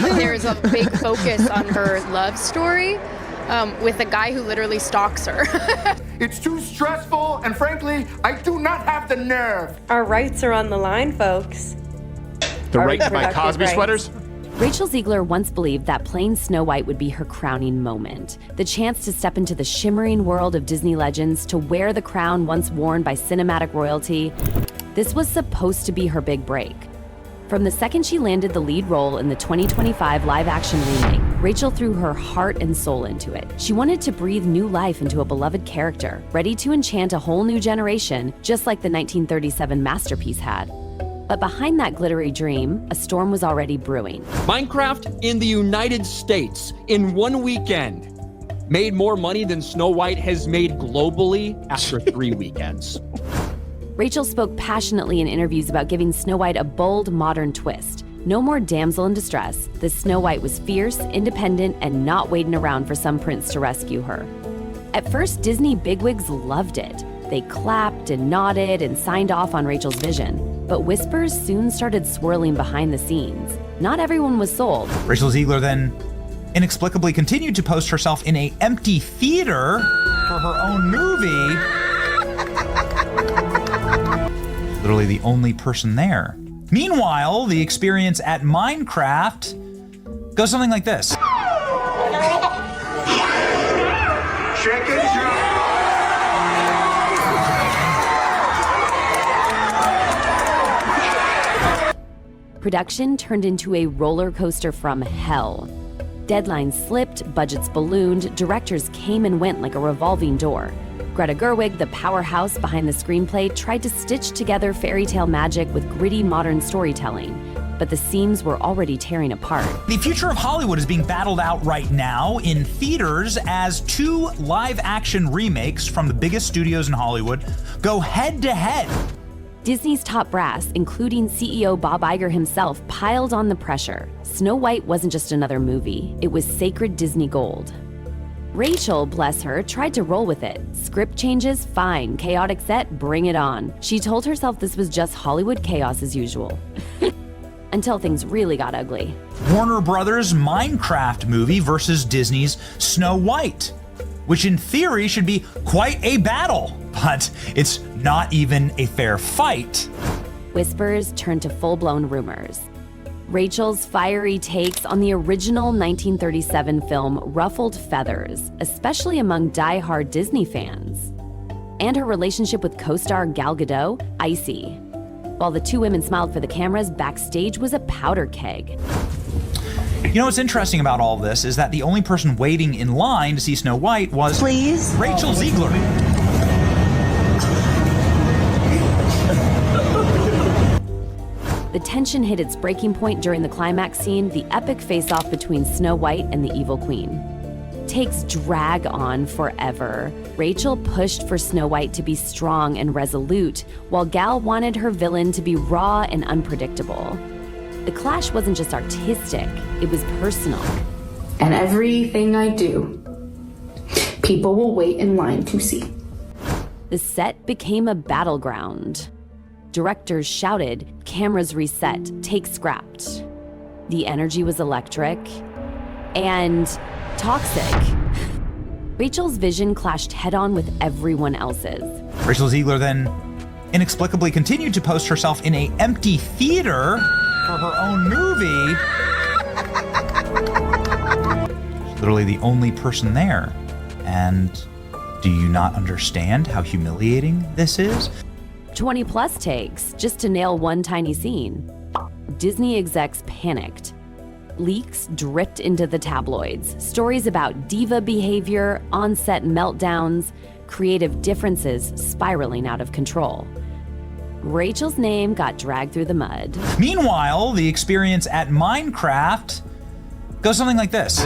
There's a big focus on her love story with a guy who literally stalks her. It's too stressful, and frankly, I do not have the nerve. Our rights are on the line, folks. The right to buy Cosby sweaters? Rachel Zegler once believed that playing Snow White would be her crowning moment. The chance to step into the shimmering world of Disney legends, to wear the crown once worn by cinematic royalty. This was supposed to be her big break. From the second she landed the lead role in the 2025 live-action remake, Rachel threw her heart and soul into it. She wanted to breathe new life into a beloved character, ready to enchant a whole new generation, just like the 1937 masterpiece had. But behind that glittery dream, a storm was already brewing. Minecraft in the United States, in one weekend, made more money than Snow White has made globally after 3 weekends. Rachel spoke passionately in interviews about giving Snow White a bold, modern twist. No more damsel in distress. This Snow White was fierce, independent, and not waiting around for some prince to rescue her. At first, Disney bigwigs loved it. They clapped and nodded and signed off on Rachel's vision. But whispers soon started swirling behind the scenes. Not everyone was sold. Rachel Zegler then inexplicably continued to post herself in an empty theater for her own movie. Literally the only person there. Meanwhile, the experience at Minecraft goes something like this. Chicken Production turned into a roller coaster from hell. Deadlines slipped, budgets ballooned, directors came and went like a revolving door. Greta Gerwig, the powerhouse behind the screenplay, tried to stitch together fairy tale magic with gritty modern storytelling, but the seams were already tearing apart. The future of Hollywood is being battled out right now in theaters as 2 live-action remakes from the biggest studios in Hollywood go head-to-head. Disney's top brass, including CEO Bob Iger himself, piled on the pressure. Snow White wasn't just another movie, it was sacred Disney gold. Rachel, bless her, tried to roll with it. Script changes, fine. Chaotic set, bring it on. She told herself this was just Hollywood chaos as usual. Until things really got ugly. Warner Brothers' Minecraft movie versus Disney's Snow White, which in theory should be quite a battle, but it's not even a fair fight. Whispers turned to full-blown rumors. Rachel's fiery takes on the original 1937 film ruffled feathers, especially among die-hard Disney fans. And her relationship with co-star Gal Gadot, icy. While the 2 women smiled for the cameras, backstage was a powder keg. You know what's interesting about all this is that the only person waiting in line to see Snow White was Rachel Zegler. The tension hit its breaking point during the climax scene, the epic face-off between Snow White and the evil queen. Takes drag on forever. Rachel pushed for Snow White to be strong and resolute, while Gal wanted her villain to be raw and unpredictable. The clash wasn't just artistic, it was personal. And everything I do, people will wait in line to see. The set became a battleground. Directors shouted, cameras reset, takes scrapped. The energy was electric and toxic. Rachel's vision clashed head-on with everyone else's. Rachel Zegler then inexplicably continued to post herself in an empty theater for her own movie. Literally the only person there. And do you not understand how humiliating this is? 20+ takes just to nail one tiny scene. Disney execs panicked. Leaks dripped into the tabloids. Stories about diva behavior, on-set meltdowns, creative differences spiraling out of control. Rachel's name got dragged through the mud. Meanwhile, the experience at Minecraft goes something like this.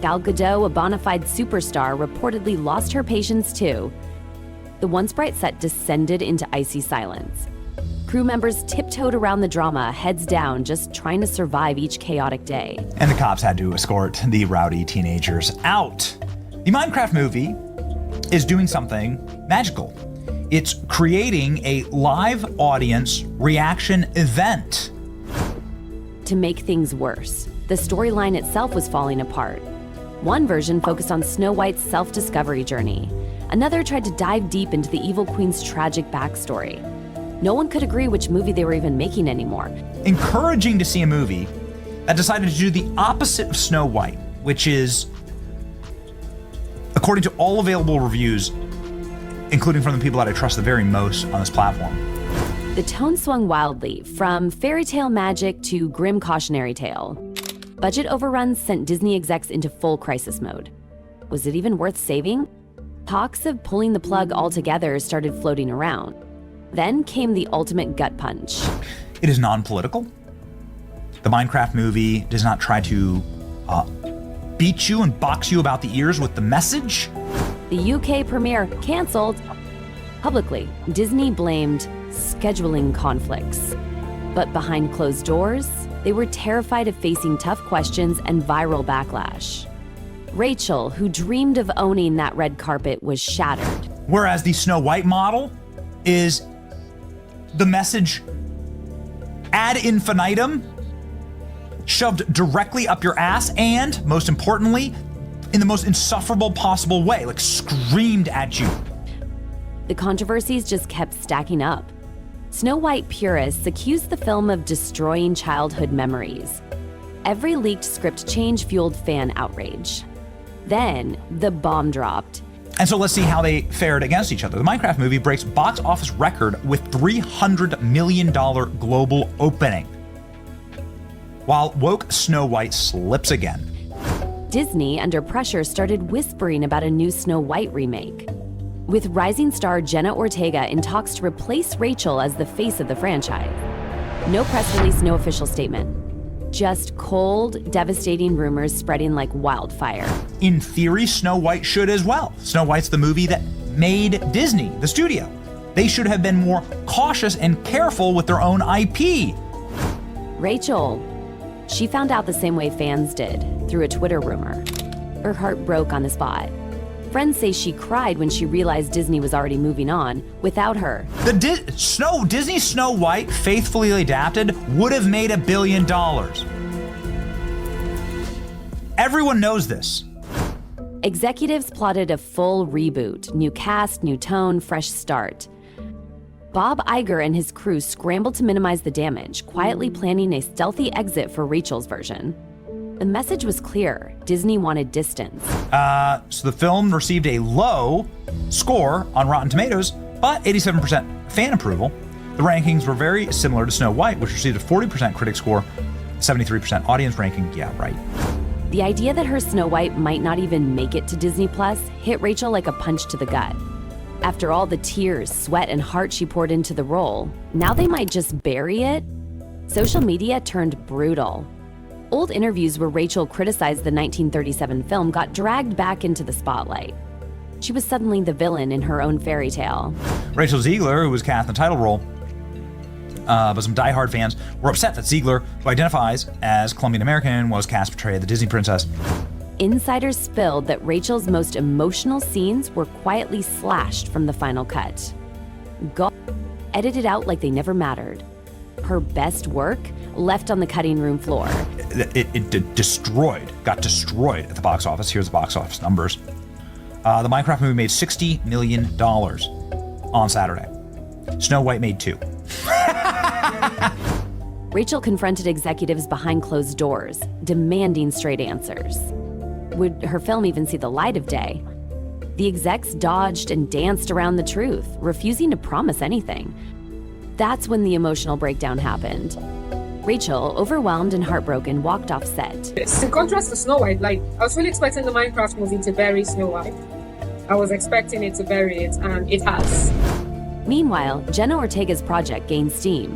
Gal Gadot, a bona fide superstar, reportedly lost her patience too. The once bright set descended into icy silence. Crew members tiptoed around the drama, heads down, just trying to survive each chaotic day. And the cops had to escort the rowdy teenagers out. The Minecraft movie is doing something magical. It's creating a live audience reaction event. To make things worse, the storyline itself was falling apart. One version focused on Snow White's self-discovery journey. Another tried to dive deep into the evil queen's tragic backstory. No one could agree which movie they were even making anymore. Encouraging to see a movie that decided to do the opposite of Snow White, which is, according to all available reviews, including from the people that I trust the very most on this platform. The tone swung wildly, from fairy tale magic to grim cautionary tale. Budget overruns sent Disney execs into full crisis mode. Was it even worth saving? Talks of pulling the plug altogether started floating around. Then came the ultimate gut punch. It is non-political. The Minecraft movie does not try to beat you and box you about the ears with the message. The UK premiere canceled. Publicly, Disney blamed scheduling conflicts. But behind closed doors, they were terrified of facing tough questions and viral backlash. Rachel, who dreamed of owning that red carpet, was shattered. Whereas the Snow White model is the message ad infinitum, shoved directly up your ass, and, most importantly, in the most insufferable possible way, like screamed at you. The controversies just kept stacking up. Snow White purists accused the film of destroying childhood memories. Every leaked script change fueled fan outrage. Then, the bomb dropped. And so let's see how they fared against each other. The Minecraft movie breaks box office record with $300 million global opening, while woke Snow White slips again. Disney, under pressure, started whispering about a new Snow White remake, with rising star Jenna Ortega in talks to replace Rachel as the face of the franchise. No press release, no official statement. Just cold, devastating rumors spreading like wildfire. In theory, Snow White should as well. Snow White's the movie that made Disney, the studio. They should have been more cautious and careful with their own IP. Rachel, she found out the same way fans did, through a Twitter rumor. Her heart broke on the spot. Friends say she cried when she realized Disney was already moving on without her. The Disney Snow White, faithfully adapted, would have made $1 billion. Everyone knows this. Executives plotted a full reboot, new cast, new tone, fresh start. Bob Iger and his crew scrambled to minimize the damage, quietly planning a stealthy exit for Rachel's version. The message was clear. Disney wanted distance. So the film received a low score on Rotten Tomatoes, but 87% fan approval. The rankings were very similar to Snow White, which received a 40% critic score, 73% audience ranking. Yeah, right. The idea that her Snow White might not even make it to Disney Plus hit Rachel like a punch to the gut. After all the tears, sweat, and heart she poured into the role, now they might just bury it? Social media turned brutal. Old interviews where Rachel criticized the 1937 film got dragged back into the spotlight. She was suddenly the villain in her own fairy tale. Rachel Zegler, who was cast in the title role, but some diehard fans were upset that Zegler, who identifies as Colombian American, was cast to portray the Disney princess. Insiders spilled that Rachel's most emotional scenes were quietly slashed from the final cut. Edited out like they never mattered. Her best work left on the cutting room floor. It got destroyed at the box office. Here's the box office numbers. The Minecraft movie made $60 million on Saturday. Snow White made $2 million. Rachel confronted executives behind closed doors, demanding straight answers. Would her film even see the light of day? The execs dodged and danced around the truth, refusing to promise anything. That's when the emotional breakdown happened. Rachel, overwhelmed and heartbroken, walked off set. In contrast to Snow White, I was really expecting the Minecraft movie to bury Snow White. I was expecting it to bury it, and it has. Meanwhile, Jenna Ortega's project gained steam.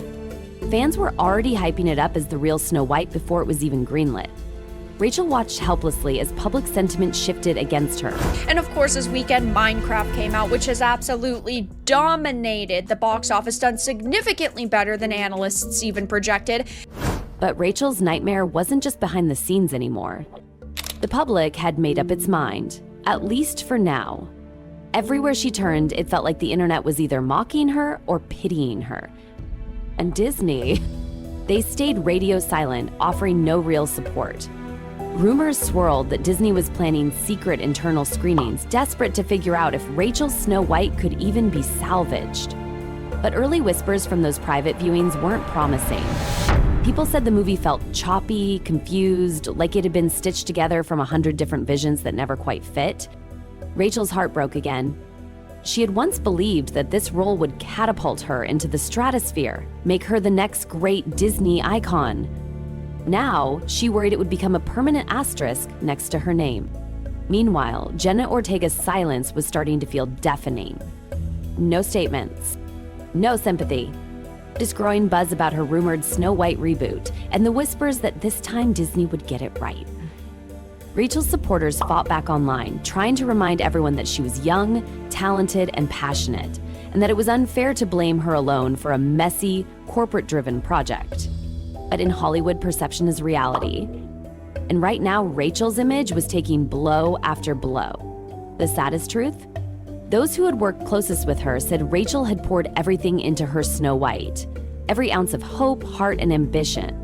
Fans were already hyping it up as the real Snow White before it was even greenlit. Rachel watched helplessly as public sentiment shifted against her. And of course, this weekend, Minecraft came out, which has absolutely dominated the box office, done significantly better than analysts even projected. But Rachel's nightmare wasn't just behind the scenes anymore. The public had made up its mind. At least for now. Everywhere she turned, it felt like the internet was either mocking her or pitying her. And Disney, they stayed radio silent, offering no real support. Rumors swirled that Disney was planning secret internal screenings, desperate to figure out if Rachel's Snow White could even be salvaged. But early whispers from those private viewings weren't promising. People said the movie felt choppy, confused, like it had been stitched together from 100 different visions that never quite fit. Rachel's heart broke again. She had once believed that this role would catapult her into the stratosphere, make her the next great Disney icon. Now, she worried it would become a permanent asterisk next to her name. Meanwhile, Jenna Ortega's silence was starting to feel deafening. No statements. No sympathy. Just growing buzz about her rumored Snow White reboot, and the whispers that this time Disney would get it right. Rachel's supporters fought back online, trying to remind everyone that she was young, talented, and passionate, and that it was unfair to blame her alone for a messy, corporate-driven project. But in Hollywood, perception is reality. And right now, Rachel's image was taking blow after blow. The saddest truth? Those who had worked closest with her said Rachel had poured everything into her Snow White. Every ounce of hope, heart, and ambition.